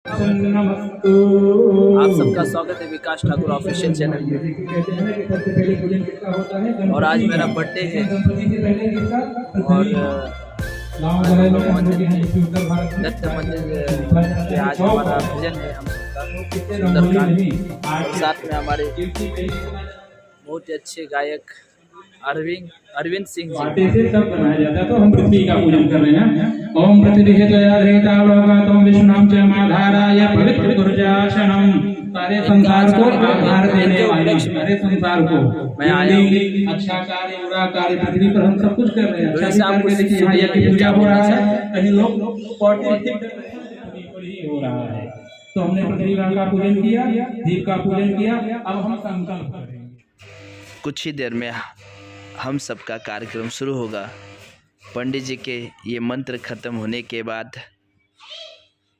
आप सबका स्वागत है विकास ठाकुर ऑफिशियल चैनल में। और आज मेरा बर्थडे है और दत्त मंदिर पे आज हमारा भजन है हम सबका सुंदरकांड। साथ में हमारे बहुत ही अच्छे गायक अरविंद सिंह जी। से सब बनाया जाता है, तो हम पृथ्वी का पूजन कर रहे हैं। ओम पृथ्वीतालोकातम विष्णुनाम च माधाराय पवित्र गुरुजासनम। सारे संसार को आधार देने वाले, सारे संसार को मैं आया हूँ। अच्छा कार्य बुरा कार्य पृथ्वी पर हम सब कुछ कर रहे हैं। अच्छा आपको देखिए यहाँ यज्ञ पूजा हो रहा है, कहीं लोग पॉटी हो रहा है। तो हमने पृथ्वी का पूजन किया, दीप का पूजन किया। अब हम संकल्प करेंगे। कुछ ही देर में हम सबका कार्यक्रम शुरू होगा। पंडित जी के ये मंत्र खत्म होने के बाद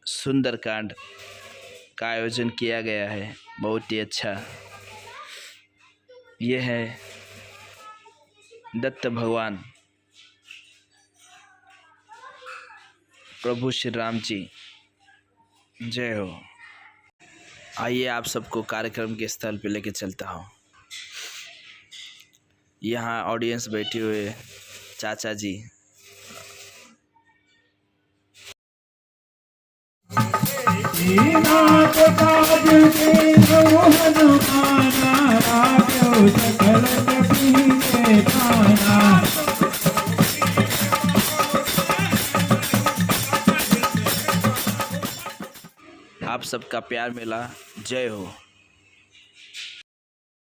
सुंदरकांड का आयोजन किया गया है, बहुत ही अच्छा। ये है दत्त भगवान प्रभु श्री राम जी, जय हो। आइए आप सबको कार्यक्रम के स्थल पे लेके चलता हूँ। यहाँ ऑडियंस बैठे हुए चाचा जी। आप सबका प्यार मिला, जय हो।